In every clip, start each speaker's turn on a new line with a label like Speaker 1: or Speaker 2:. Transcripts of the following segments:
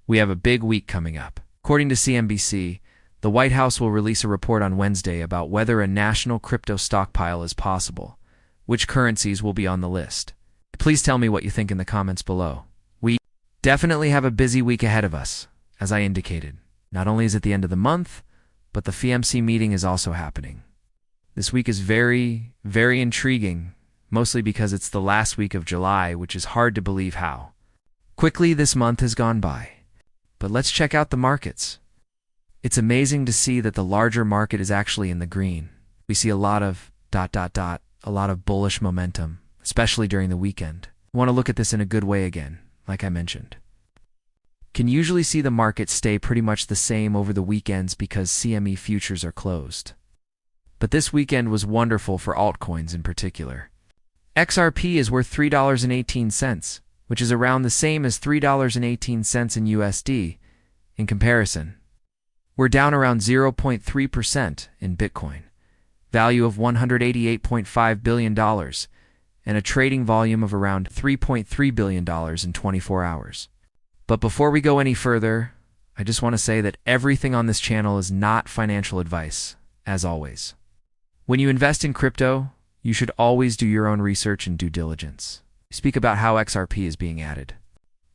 Speaker 1: We have a big week coming up. According to CNBC, the White House will release a report on Wednesday about whether a national crypto stockpile is possible, which currencies will be on the list. Please tell me what you think in the comments below. We definitely have a busy week ahead of us, as I indicated. Not only is it the end of the month, but the FOMC meeting is also happening. This week is very, very intriguing, mostly because it's the last week of July, which is hard to believe how quickly this month has gone by. But let's check out the markets. It's amazing to see that the larger market is actually in the green. We see a lot of a lot of bullish momentum, especially during the weekend. I want to look at this in a good way again, like I mentioned. Can usually see the market stay pretty much the same over the weekends because CME futures are closed. But this weekend was wonderful for altcoins in particular. XRP is worth $3.18, which is around the same as $3.18 in USD. In comparison, we're down around 0.3% in Bitcoin, value of $188.5 billion, and a trading volume of around $3.3 billion in 24 hours. But before we go any further, I just want to say that everything on this channel is not financial advice, as always. When you invest in crypto, you should always do your own research and due diligence. We speak about how XRP is being added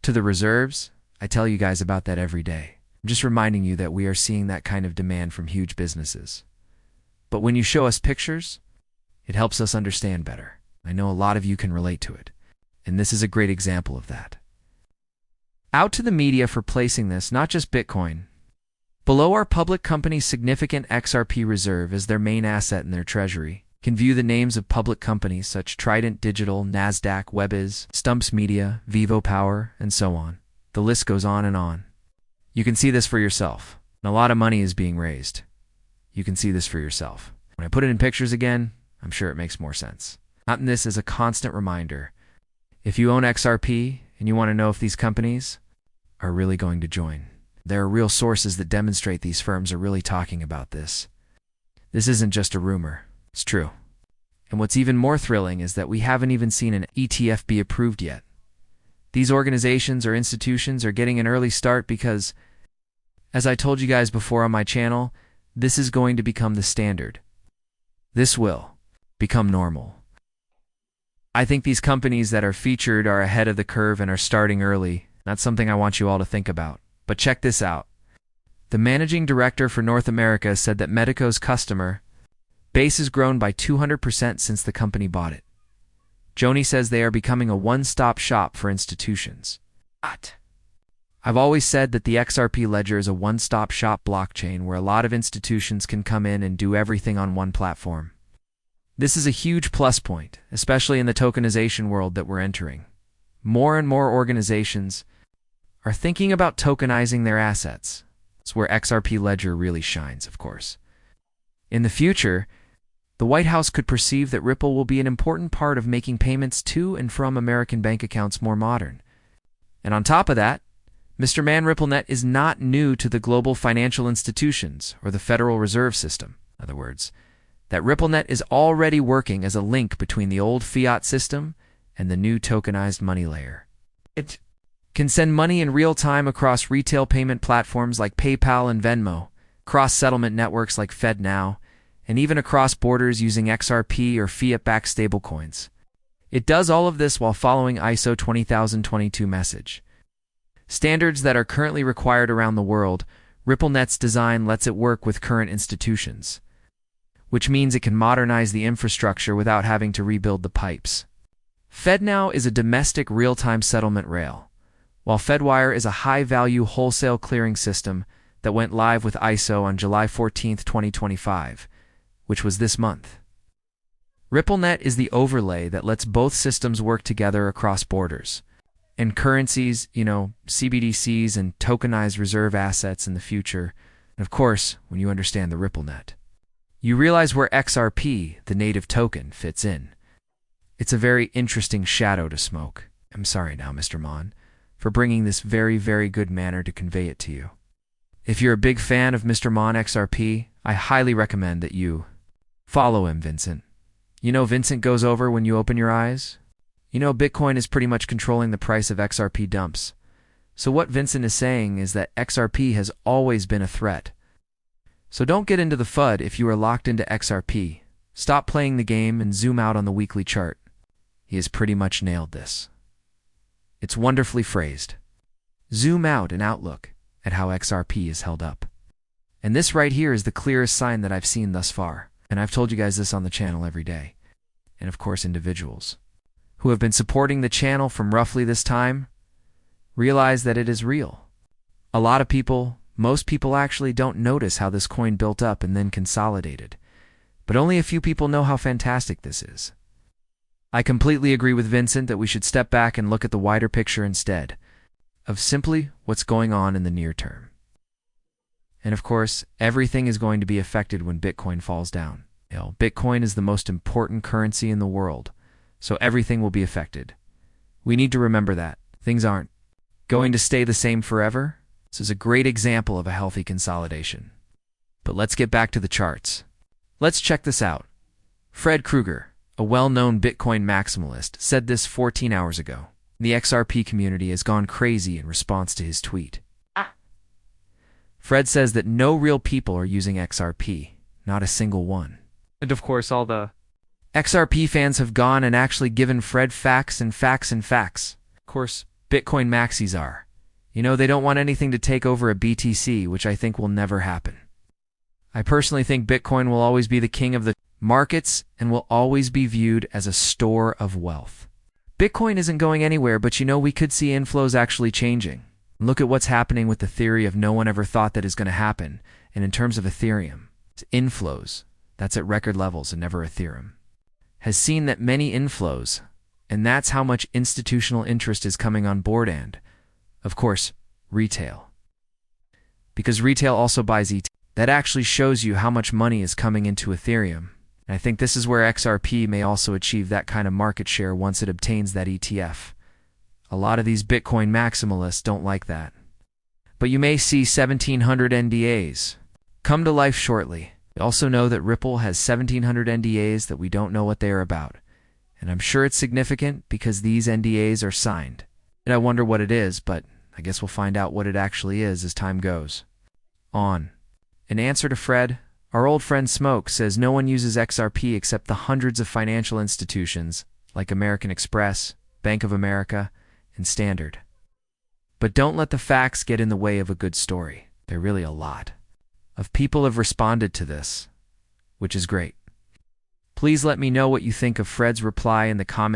Speaker 1: to the reserves. I tell you guys about that every day. I'm just reminding you that we are seeing that kind of demand from huge businesses. But when you show us pictures, it helps us understand better. I know a lot of you can relate to it, and this is a great example of that. Out to the media for placing this, not just Bitcoin. Below our public company's significant XRP reserve as their main asset in their treasury. Can view the names of public companies such Trident Digital, NASDAQ, WebIz, Stumps Media, Vivo Power, and so on. The list goes on and on. You can see this for yourself. And a lot of money is being raised. You can see this for yourself. When I put it in pictures again, I'm sure it makes more sense. Not in this as a constant reminder. If you own XRP and you want to know if these companies are really going to join, there are real sources that demonstrate these firms are really talking about this. This isn't just a rumor. It's true. And what's even more thrilling is that we haven't even seen an ETF be approved yet. These organizations or institutions are getting an early start because, as I told you guys before on my channel, this is going to become the standard. This will become normal. I think these companies that are featured are ahead of the curve and are starting early. That's something I want you all to think about. But check this out. The managing director for North America said that Medico's customer base has grown by 200% since the company bought it. Joni says they are becoming a one-stop shop for institutions. I've always said that the XRP ledger is a one-stop shop blockchain where a lot of institutions can come in and do everything on one platform. This is a huge plus point, especially in the tokenization world that we're entering. More and more organizations are thinking about tokenizing their assets. It's where XRP ledger really shines, of course. In the future, the White House could perceive that Ripple will be an important part of making payments to and from American bank accounts more modern. And on top of that, Mr. Man RippleNet is not new to the global financial institutions or the Federal Reserve System. In other words, that RippleNet is already working as a link between the old fiat system and the new tokenized money layer. It can send money in real time across retail payment platforms like PayPal and Venmo, cross-settlement networks like FedNow, and even across borders using XRP or fiat-backed stablecoins. It does all of this while following ISO 20022 message. Standards that are currently required around the world, RippleNet's design lets it work with current institutions, which means it can modernize the infrastructure without having to rebuild the pipes. FedNow is a domestic real-time settlement rail, while Fedwire is a high-value wholesale clearing system that went live with ISO on July 14, 2025, which was this month. RippleNet is the overlay that lets both systems work together across borders. And currencies, CBDCs and tokenized reserve assets in the future. And of course, when you understand the RippleNet, you realize where XRP, the native token, fits in. It's a very interesting shadow to smoke. I'm sorry now, Mr. Mon, for bringing this very, very good manner to convey it to you. If you're a big fan of Mr. Mon XRP, I highly recommend that you follow him, Vincent. Vincent goes over when you open your eyes. Bitcoin is pretty much controlling the price of XRP dumps. So what Vincent is saying is that XRP has always been a threat. So don't get into the FUD if you are locked into XRP. Stop playing the game and zoom out on the weekly chart. He has pretty much nailed this. It's wonderfully phrased. Zoom out and outlook at how XRP is held up. And this right here is the clearest sign that I've seen thus far. And I've told you guys this on the channel every day. And of course, individuals who have been supporting the channel from roughly this time realize that it is real. A lot of people, most people actually don't notice how this coin built up and then consolidated. But only a few people know how fantastic this is. I completely agree with Vincent that we should step back and look at the wider picture instead of simply what's going on in the near term. And of course, everything is going to be affected when Bitcoin falls down. Bitcoin is the most important currency in the world, so everything will be affected. We need to remember that. Things aren't going to stay the same forever. This is a great example of a healthy consolidation. But let's get back to the charts. Let's check this out. Fred Krueger, a well-known Bitcoin maximalist, said this 14 hours ago. The XRP community has gone crazy in response to his tweet. Fred says that no real people are using XRP, not a single one. And of course, all the XRP fans have gone and actually given Fred facts and facts and facts. Of course, Bitcoin maxis are. They don't want anything to take over a BTC, which I think will never happen. I personally think Bitcoin will always be the king of the markets and will always be viewed as a store of wealth. Bitcoin isn't going anywhere, but we could see inflows actually changing. Look at what's happening with the theory of no one ever thought that is going to happen. And in terms of Ethereum, inflows, that's at record levels and never Ethereum, has seen that many inflows, and that's how much institutional interest is coming on board and, of course, retail. Because retail also buys ETH. That actually shows you how much money is coming into Ethereum. And I think this is where XRP may also achieve that kind of market share once it obtains that ETF. A lot of these Bitcoin maximalists don't like that. But you may see 1,700 NDAs come to life shortly. We also know that Ripple has 1,700 NDAs that we don't know what they are about. And I'm sure it's significant because these NDAs are signed. And I wonder what it is, but I guess we'll find out what it actually is as time goes on. In answer to Fred, our old friend Smoke says no one uses XRP except the hundreds of financial institutions like American Express, Bank of America, and Standard. But don't let the facts get in the way of a good story. There are really a lot of people have responded to this, which is great. Please let me know what you think of Fred's reply in the comments.